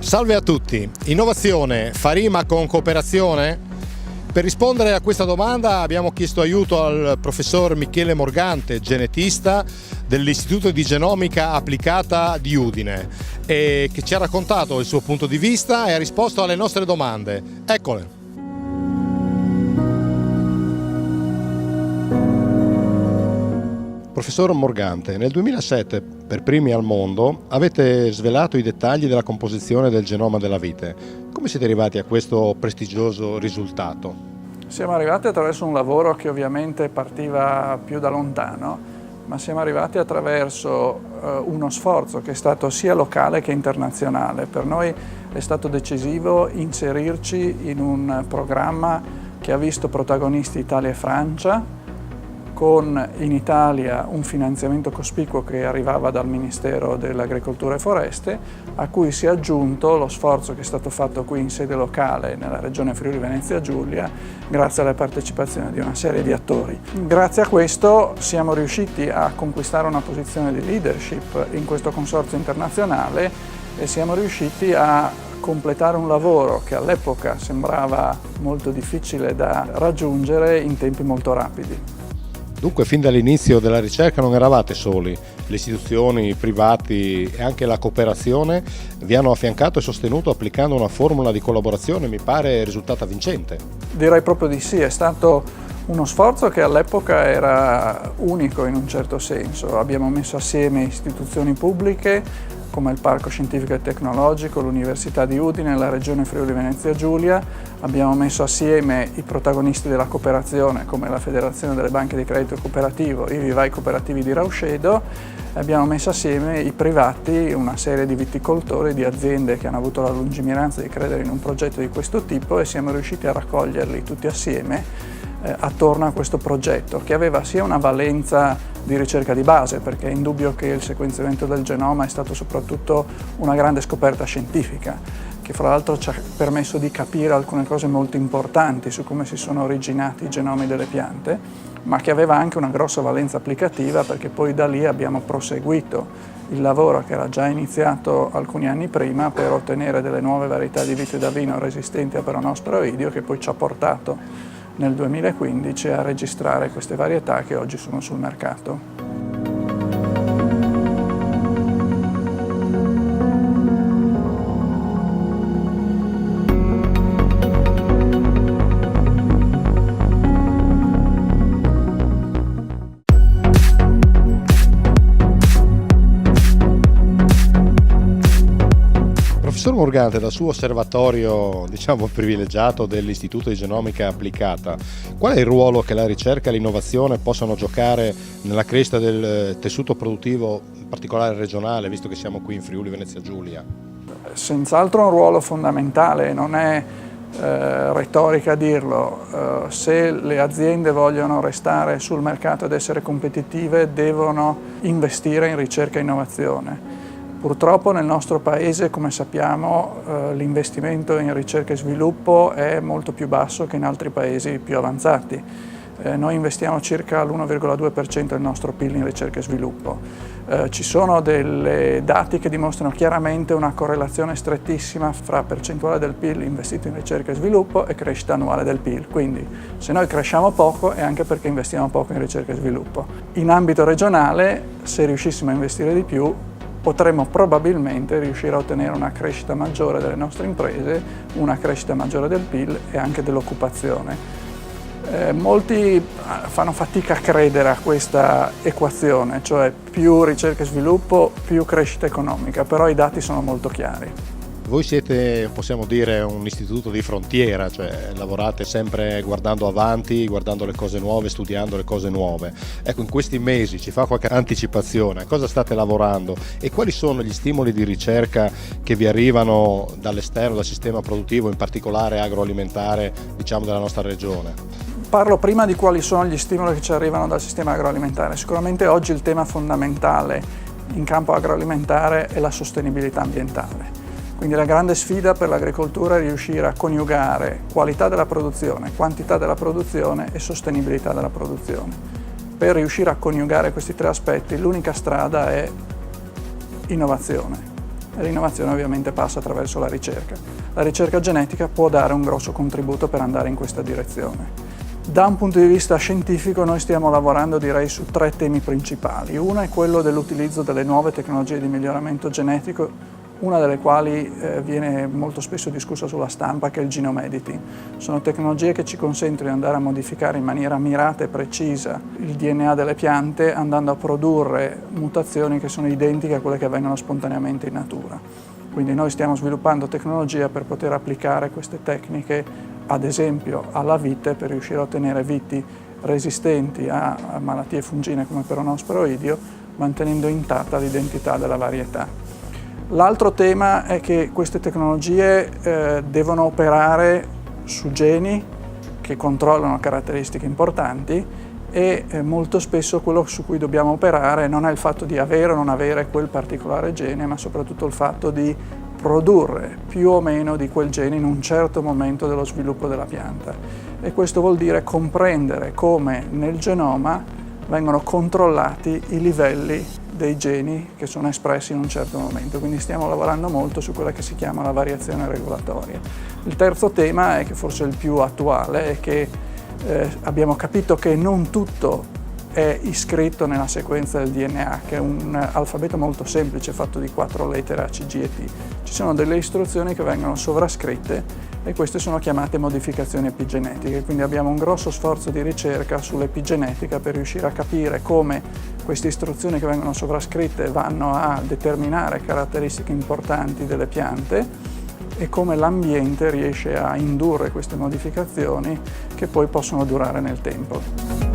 Salve a tutti! Innovazione fa rima con cooperazione? Per rispondere a questa domanda abbiamo chiesto aiuto al professor Michele Morgante, genetista dell'Istituto di Genomica Applicata di Udine, e che ci ha raccontato il suo punto di vista e ha risposto alle nostre domande. Eccole! Professor Morgante, nel 2007, per primi al mondo, avete svelato i dettagli della composizione del genoma della vite. Come siete arrivati a questo prestigioso risultato? Siamo arrivati attraverso un lavoro che ovviamente partiva più da lontano, ma siamo arrivati attraverso uno sforzo che è stato sia locale che internazionale. Per noi è stato decisivo inserirci in un programma che ha visto protagonisti Italia e Francia, con in Italia un finanziamento cospicuo che arrivava dal Ministero dell'Agricoltura e Foreste, a cui si è aggiunto lo sforzo che è stato fatto qui in sede locale nella regione Friuli Venezia Giulia, grazie alla partecipazione di una serie di attori. Grazie a questo siamo riusciti a conquistare una posizione di leadership in questo consorzio internazionale e siamo riusciti a completare un lavoro che all'epoca sembrava molto difficile da raggiungere in tempi molto rapidi. Dunque, fin dall'inizio della ricerca non eravate soli, le istituzioni, i privati e anche la cooperazione vi hanno affiancato e sostenuto applicando una formula di collaborazione, mi pare, risultata vincente. Direi proprio di sì, è stato uno sforzo che all'epoca era unico in un certo senso. Abbiamo messo assieme istituzioni pubbliche come il Parco Scientifico e Tecnologico, l'Università di Udine, la Regione Friuli Venezia Giulia, abbiamo messo assieme i protagonisti della cooperazione come la Federazione delle Banche di Credito Cooperativo, i Vivai Cooperativi di Rauscedo, abbiamo messo assieme i privati, una serie di viticoltori, di aziende che hanno avuto la lungimiranza di credere in un progetto di questo tipo e siamo riusciti a raccoglierli tutti assieme attorno a questo progetto, che aveva sia una valenza di ricerca di base, perché è indubbio che il sequenziamento del genoma è stato soprattutto una grande scoperta scientifica, che fra l'altro ci ha permesso di capire alcune cose molto importanti su come si sono originati i genomi delle piante, ma che aveva anche una grossa valenza applicativa, perché poi da lì abbiamo proseguito il lavoro che era già iniziato alcuni anni prima per ottenere delle nuove varietà di vite da vino resistenti a peronospora-oidio, che poi ci ha portato nel 2015 a registrare queste varietà che oggi sono sul mercato. Professor Morgante, dal suo osservatorio, privilegiato dell'Istituto di Genomica Applicata, qual è il ruolo che la ricerca e l'innovazione possono giocare nella crescita del tessuto produttivo, in particolare regionale, visto che siamo qui in Friuli Venezia Giulia? Senz'altro un ruolo fondamentale, non è retorica dirlo. Se le aziende vogliono restare sul mercato ed essere competitive, devono investire in ricerca e innovazione. Purtroppo nel nostro Paese, come sappiamo, l'investimento in ricerca e sviluppo è molto più basso che in altri Paesi più avanzati. Noi investiamo circa l'1,2% del nostro PIL in ricerca e sviluppo. Ci sono dei dati che dimostrano chiaramente una correlazione strettissima fra percentuale del PIL investito in ricerca e sviluppo e crescita annuale del PIL. Quindi se noi cresciamo poco è anche perché investiamo poco in ricerca e sviluppo. In ambito regionale, se riuscissimo a investire di più, potremmo probabilmente riuscire a ottenere una crescita maggiore delle nostre imprese, una crescita maggiore del PIL e anche dell'occupazione. Molti fanno fatica a credere a questa equazione, cioè più ricerca e sviluppo, più crescita economica, però i dati sono molto chiari. Voi siete, possiamo dire, un istituto di frontiera, cioè lavorate sempre guardando avanti, guardando le cose nuove, studiando le cose nuove. Ecco, in questi mesi ci fa qualche anticipazione, a cosa state lavorando e quali sono gli stimoli di ricerca che vi arrivano dall'esterno, dal sistema produttivo, in particolare agroalimentare, della nostra regione? Parlo prima di quali sono gli stimoli che ci arrivano dal sistema agroalimentare. Sicuramente oggi il tema fondamentale in campo agroalimentare è la sostenibilità ambientale. Quindi la grande sfida per l'agricoltura è riuscire a coniugare qualità della produzione, quantità della produzione e sostenibilità della produzione. Per riuscire a coniugare questi tre aspetti l'unica strada è innovazione. e l'innovazione ovviamente passa attraverso la ricerca. La ricerca genetica può dare un grosso contributo per andare in questa direzione. Da un punto di vista scientifico noi stiamo lavorando direi su 3 temi principali. Uno è quello dell'utilizzo delle nuove tecnologie di miglioramento genetico, una delle quali viene molto spesso discussa sulla stampa, che è il genome editing. Sono tecnologie che ci consentono di andare a modificare in maniera mirata e precisa il DNA delle piante, andando a produrre mutazioni che sono identiche a quelle che avvengono spontaneamente in natura. Quindi noi stiamo sviluppando tecnologia per poter applicare queste tecniche, ad esempio alla vite, per riuscire a ottenere viti resistenti a malattie fungine come peronosporoidio, mantenendo intatta l'identità della varietà. L'altro tema è che queste tecnologie devono operare su geni che controllano caratteristiche importanti e molto spesso quello su cui dobbiamo operare non è il fatto di avere o non avere quel particolare gene, ma soprattutto il fatto di produrre più o meno di quel gene in un certo momento dello sviluppo della pianta. E questo vuol dire comprendere come nel genoma vengono controllati i livelli dei geni che sono espressi in un certo momento, quindi stiamo lavorando molto su quella che si chiama la variazione regolatoria. Il terzo tema, è che forse è il più attuale, è che abbiamo capito che non tutto è iscritto nella sequenza del DNA, che è un alfabeto molto semplice fatto di 4 lettere A, C, G e T. Ci sono delle istruzioni che vengono sovrascritte e queste sono chiamate modificazioni epigenetiche, quindi abbiamo un grosso sforzo di ricerca sull'epigenetica per riuscire a capire come queste istruzioni che vengono sovrascritte vanno a determinare caratteristiche importanti delle piante e come l'ambiente riesce a indurre queste modificazioni che poi possono durare nel tempo.